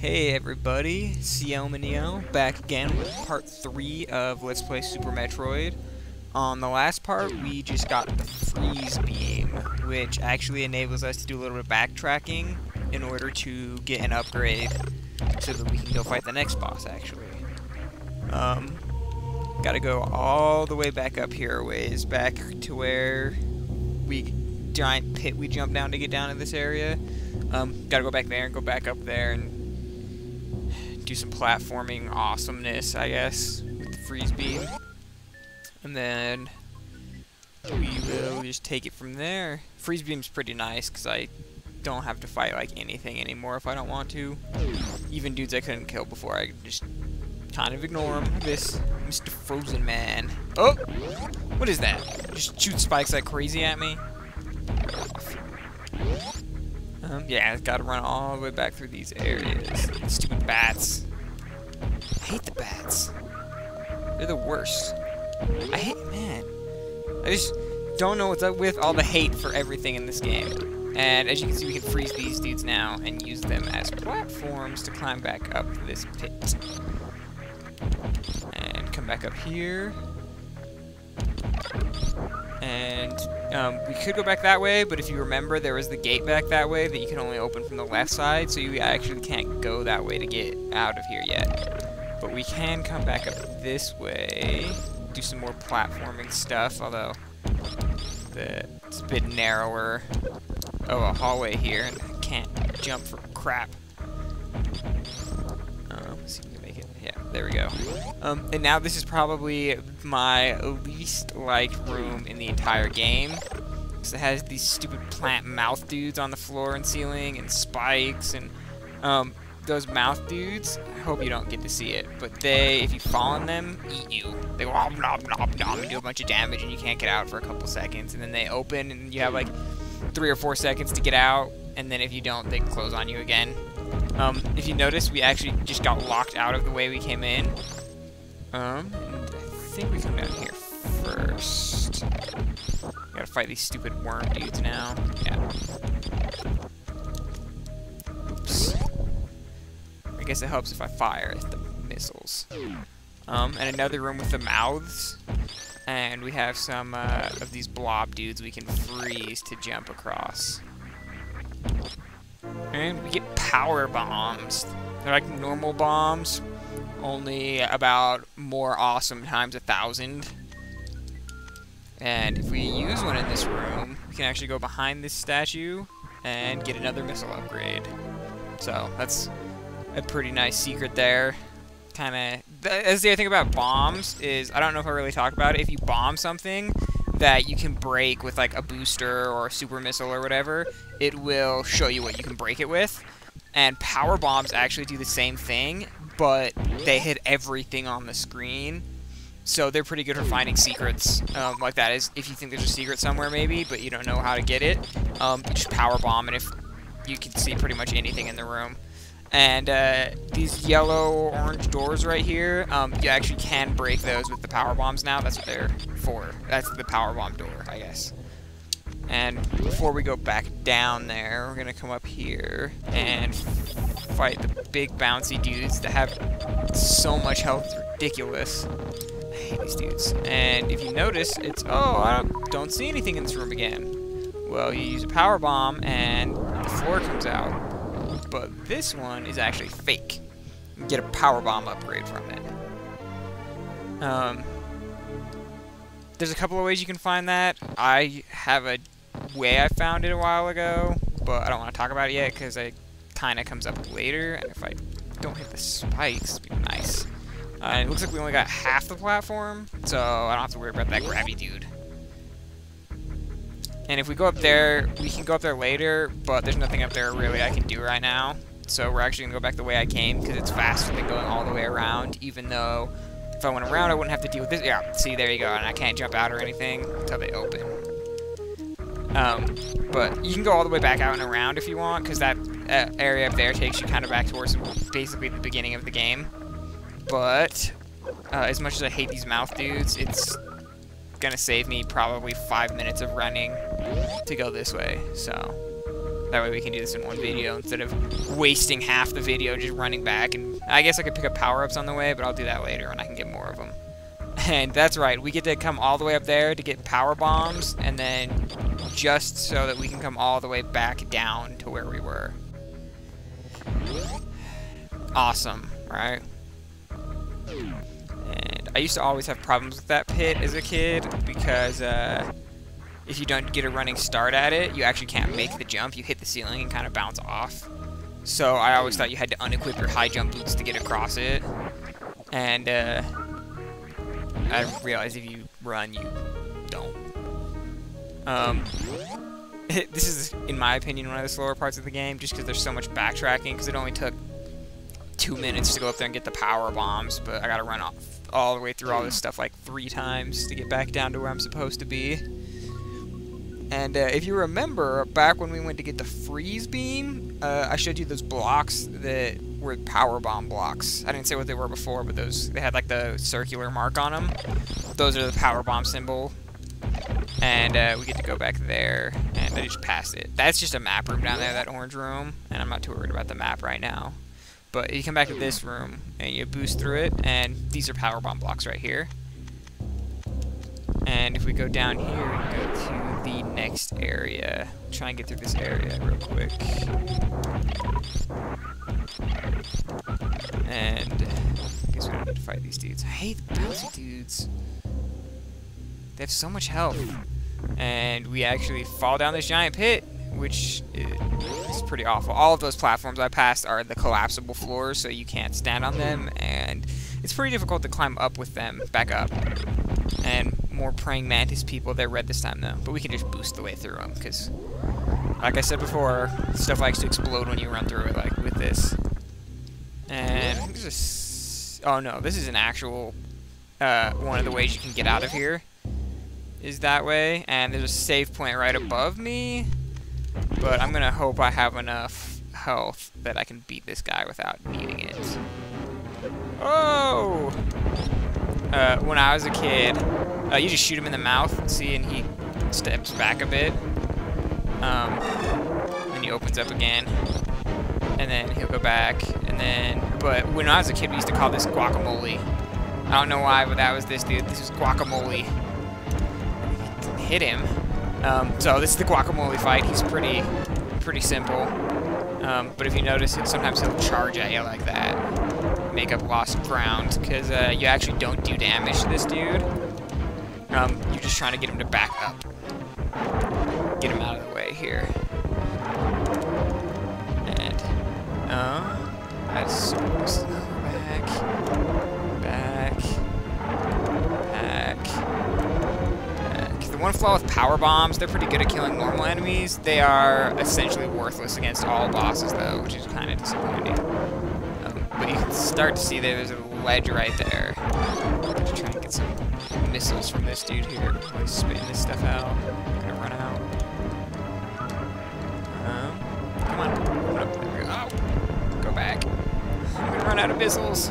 Hey everybody, Neo back again with part 3 of Let's Play Super Metroid. On the last part, we just got the freeze beam, which actually enables us to do a little bit of backtracking in order to get an upgrade so that we can go fight the next boss, actually. Gotta go all the way back up here a ways, back to where giant pit we jumped down to get down to this area. Gotta go back there and go back up there and do some platforming awesomeness, I guess, with the freeze beam. And then we will just take it from there. Freeze beam's pretty nice because I don't have to fight like anything anymore if I don't want to. Even dudes I couldn't kill before, I could just kind of ignore them. This Mr. Frozen Man. Oh! What is that? Just shoot spikes like crazy at me? Yeah, I've got to run all the way back through these areas. Stupid bats. I hate the bats. They're the worst. Man. I just don't know what's up with all the hate for everything in this game. And as you can see, we can freeze these dudes now and use them as platforms to climb back up this pit. And come back up here. And we could go back that way, but if you remember, there was the gate back that way that you can only open from the left side, so you actually can't go that way to get out of here yet. But we can come back up this way, do some more platforming stuff, although it's a bit narrower. Oh, a hallway here, and I can't jump for crap. Let's see if we can make it. Yeah, there we go. And now this is probably my least liked room in the entire game, because it has these stupid plant mouth dudes on the floor and ceiling, and spikes, and those mouth dudes, I hope you don't get to see it, but they, if you fall on them, eat you. They go nom nom nom nom and do a bunch of damage, and you can't get out for a couple seconds, and then they open, and you have like 3 or 4 seconds to get out, and then if you don't, they close on you again. If you notice, we actually just got locked out of the way we came in. And I think we come down here first. We gotta fight these stupid worm dudes now. Yeah. Oops. I guess it helps if I fire the missiles. And another room with the mouths. And we have some of these blob dudes we can freeze to jump across. And we get power bombs. They're like normal bombs, only about more awesome times 1,000. And if we use one in this room, we can actually go behind this statue and get another missile upgrade. So that's a pretty nice secret there. As the other thing about bombs is, I don't know if I really talked about it, if you bomb something that you can break with like a booster or a super missile or whatever, it will show you what you can break it with. And power bombs actually do the same thing, but they hit everything on the screen. So they're pretty good for finding secrets like that. Is if you think there's a secret somewhere maybe, but you don't know how to get it, you just power bomb, and if you can see pretty much anything in the room. And these yellow-orange doors right here, you actually can break those with the power bombs now. That's what they're for. That's the power bomb door, I guess. And before we go back down there, we're gonna come up here and fight the big bouncy dudes that have so much health, it's ridiculous. I hate these dudes. And if you notice, it's, oh, I don't see anything in this room again. Well, you use a power bomb and the floor comes out. But this one is actually fake. You get a power bomb upgrade from it. There's a couple of ways you can find that. I have a way I found it a while ago, but I don't want to talk about it yet because it kind of comes up later. And if I don't hit the spikes, it'd be nice. It looks like we only got half the platform, so I don't have to worry about that grabby dude. And if we go up there, we can go up there later, but there's nothing up there really I can do right now. So we're actually going to go back the way I came, because it's faster than going all the way around, even though if I went around, I wouldn't have to deal with this. Yeah, see, there you go, and I can't jump out or anything until they open. But you can go all the way back out and around if you want, because that area up there takes you kind of back towards basically the beginning of the game. But as much as I hate these mouth dudes, it's gonna save me probably 5 minutes of running to go this way, so That way we can do this in one video instead of wasting half the video just running back. And I guess I could pick up power-ups on the way, but I'll do that later when I can get more of them. And that's right, we get to come all the way up there to get power bombs, and then just so that we can come all the way back down to where we were. Awesome, right? And I used to always have problems with that pit as a kid because if you don't get a running start at it, you actually can't make the jump. You hit the ceiling and kind of bounce off. So I always thought you had to unequip your high jump boots to get across it. And I realized if you run, you don't. This is, in my opinion, one of the slower parts of the game, just because there's so much backtracking, because it only took 2 minutes to go up there and get the power bombs, but I gotta run all the way through all this stuff like 3 times to get back down to where I'm supposed to be. And if you remember, back when we went to get the freeze beam, I showed you those blocks that were power bomb blocks. I didn't say what they were before, but they had like the circular mark on them. Those are the power bomb symbol. And we get to go back there, and I just passed it. That's just a map room down there, that orange room, and I'm not too worried about the map right now. But you come back to this room, and you boost through it, and these are power bomb blocks right here. And if we go down here and go to the next area, try and get through this area real quick. And I guess we don't need to fight these dudes. I hate the bouncy dudes. They have so much health. And we actually fall down this giant pit, which is pretty awful. All of those platforms I passed are the collapsible floors, so you can't stand on them, and it's pretty difficult to climb up with them, back up. And more praying mantis people, they're red this time though, but we can just boost the way through them, because like I said before, stuff likes to explode when you run through it, like with this. And I think there's oh no, this is an actual one of the ways you can get out of here is that way, and there's a save point right above me, but I'm gonna hope I have enough health that I can beat this guy without needing it. Oh! When I was a kid, you just shoot him in the mouth, see, and he steps back a bit. Then he opens up again, and then he'll go back, and then, but when I was a kid, we used to call this Guacamole. I don't know why, but that was this dude. This is Guacamole. Hit him. So this is the Guacamole fight. He's pretty simple. But if you notice, sometimes he'll charge at you like that. Make up lost ground, because you actually don't do damage to this dude. You're just trying to get him to back up. Get him out of the way here. And, that's slow. Back. The one flaw with power bombs, they're pretty good at killing normal enemies. They are essentially worthless against all bosses, though, which is kind of disappointing. But you can start to see there's a ledge right there. Just try and get some missiles from this dude here. He's spitting this stuff out. I'm gonna run out. Come on. There we go. Oh, go back. I'm gonna run out of missiles.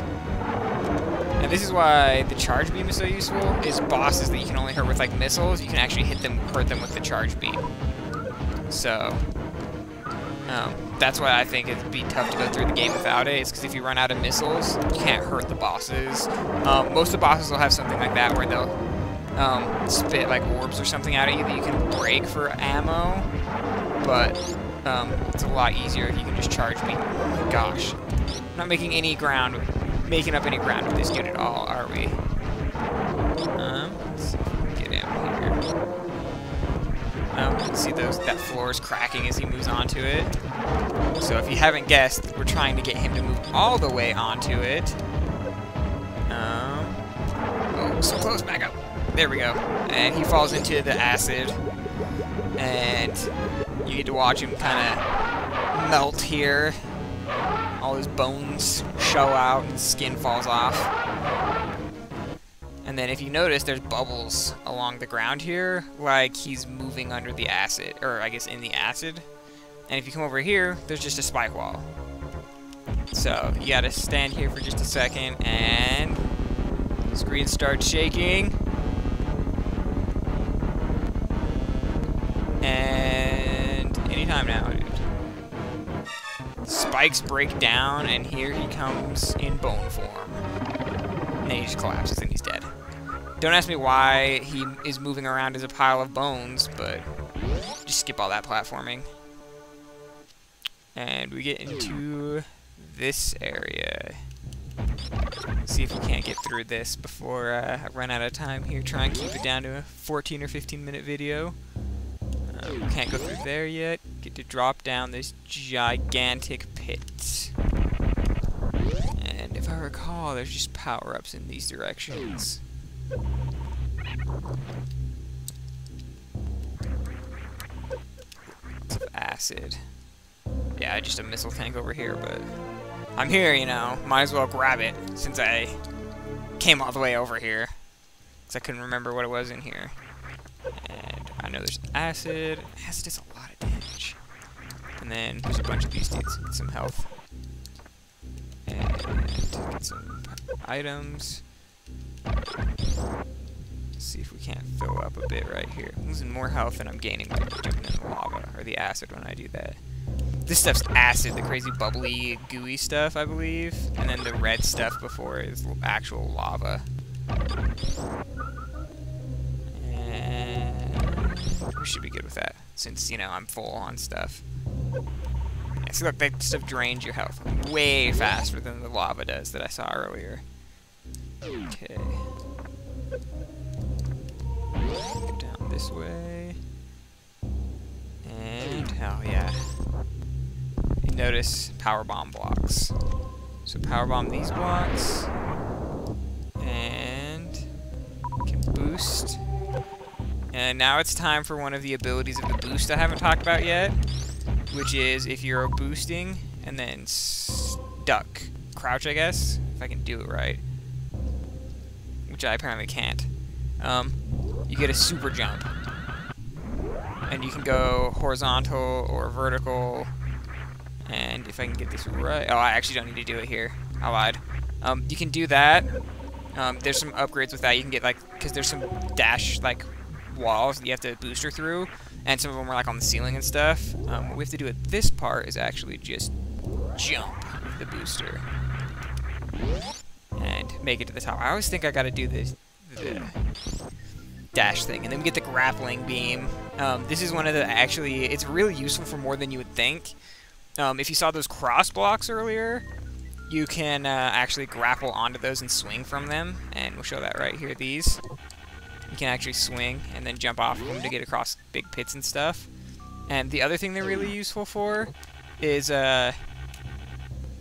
And this is why the charge beam is so useful, is bosses that you can only hurt with like missiles, you can actually hurt them with the charge beam. So, that's why I think it'd be tough to go through the game without it, is because if you run out of missiles, you can't hurt the bosses. Most of the bosses will have something like that where they'll spit like orbs or something out at you that you can break for ammo, but it's a lot easier if you can just charge beam. Oh my gosh. I'm not making up any ground with this dude at all, are we? Let's see if we can get him here. You can see that floor is cracking as he moves onto it. So if you haven't guessed, we're trying to get him to move all the way onto it. Oh, so close, back up. There we go. And he falls into the acid. And you get to watch him kind of melt here. All his bones show out and skin falls off. And then if you notice, there's bubbles along the ground here, like he's moving under the acid, or I guess in the acid. And if you come over here, there's just a spike wall. So you gotta stand here for just a second, and the screen starts shaking. And anytime now, dude. spikes break down, and here he comes in bone form. And then he just collapses and he's dead. Don't ask me why he is moving around as a pile of bones, but just skip all that platforming. And we get into this area. See if we can't get through this before I run out of time here. Try and keep it down to a 14 or 15 minute video. Can't go through there yet. Get to drop down this gigantic pit. And if I recall, there's just power-ups in these directions. Lots of acid. Yeah, just a missile tank over here, but I'm here, you know. Might as well grab it since I came all the way over here. Because I couldn't remember what it was in here. And I know there's acid. Acid does a lot of damage. And then there's a bunch of these dudes with some health. And get some items. See if we can't fill up a bit right here. I'm losing more health than I'm gaining by jumping in the lava, or the acid when I do that. This stuff's acid, the crazy bubbly, gooey stuff, I believe. And then the red stuff before is actual lava. And we should be good with that, since, you know, I'm full on stuff. Yeah, see, look, that stuff drains your health way faster than the lava does that I saw earlier. Okay. Go down this way. And, oh yeah. You notice power bomb blocks. So power bomb these blocks. And can boost. And now it's time for one of the abilities of the boost I haven't talked about yet, which is if you're boosting and then duck, crouch, I guess, if I can do it right, which I apparently can't. You get a super jump, and you can go horizontal or vertical. And if I can get this right, oh, I actually don't need to do it here. I lied. You can do that. There's some upgrades with that. You can get, like, because there's some dash, like, walls that you have to booster through, and some of them are, like, on the ceiling and stuff. What we have to do at this part is actually just jump with the booster and make it to the top. I always think I gotta do the dash thing, and then we get the grappling beam. This is one of the, actually, it's really useful for more than you would think. If you saw those cross blocks earlier, you can actually grapple onto those and swing from them, and we'll show that right here, these. You can actually swing and then jump off of them to get across big pits and stuff. And the other thing they're really useful for is,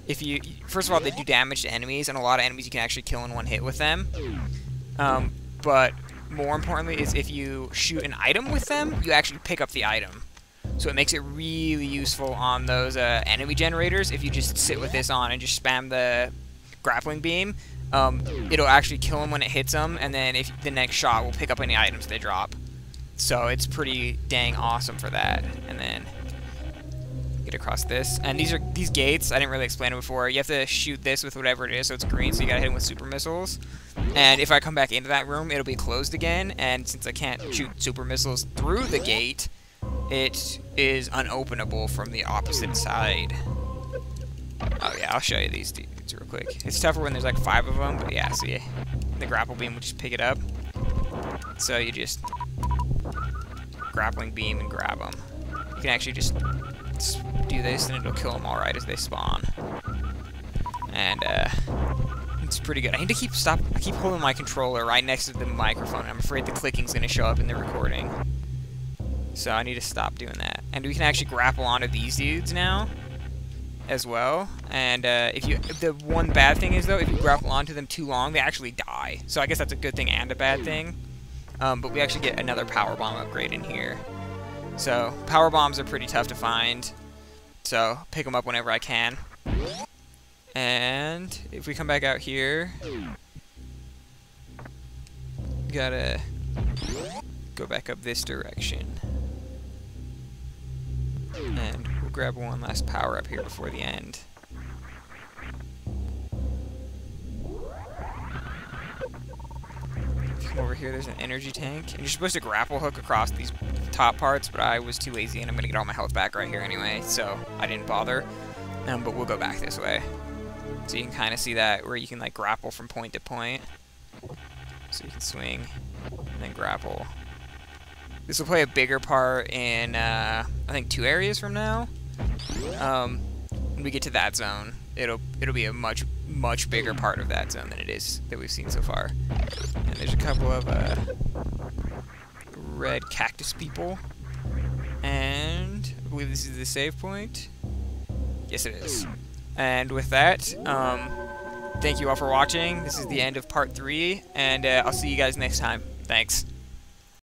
if you, first of all, they do damage to enemies, and a lot of enemies you can actually kill in one hit with them. But more importantly is if you shoot an item with them, you actually pick up the item. So it makes it really useful on those enemy generators. If you just sit with this on and just spam the grappling beam, it'll actually kill them when it hits them, and then if the next shot will pick up any items they drop. So it's pretty dang awesome for that. And then get across this. And these gates, I didn't really explain it before. You have to shoot this with whatever it is, so it's green, so you gotta hit them with super missiles. And if I come back into that room, it'll be closed again, and since I can't shoot super missiles through the gate, it is unopenable from the opposite side. Oh yeah, I'll show you these dudes real quick. It's tougher when there's like 5 of them, but yeah, see, the grapple beam will just pick it up. So you just grappling beam and grab them. You can actually just do this and it'll kill them all right as they spawn. And it's pretty good. I need to I keep holding my controller right next to the microphone. I'm afraid the clicking's gonna show up in the recording. So I need to stop doing that. And we can actually grapple onto these dudes now as well. And the one bad thing is, though, if you grapple onto them too long, they actually die. So I guess that's a good thing and a bad thing. But we actually get another power bomb upgrade in here. So power bombs are pretty tough to find. So pick them up whenever I can. And if we come back out here, we gotta go back up this direction. And we'll grab one last power up here before the end. Come over here, there's an energy tank. And you're supposed to grapple hook across these top parts, but I was too lazy and I'm gonna get all my health back right here anyway, so I didn't bother. but we'll go back this way. So you can kind of see that where you can like grapple from point to point. So you can swing and then grapple. This will play a bigger part in, I think, 2 areas from now. When we get to that zone, it'll be a much bigger part of that zone than it is that we've seen so far. And there's a couple of red cactus people, and I believe this is the save point. Yes, it is. And with that, thank you all for watching. This is the end of part 3, and I'll see you guys next time. Thanks.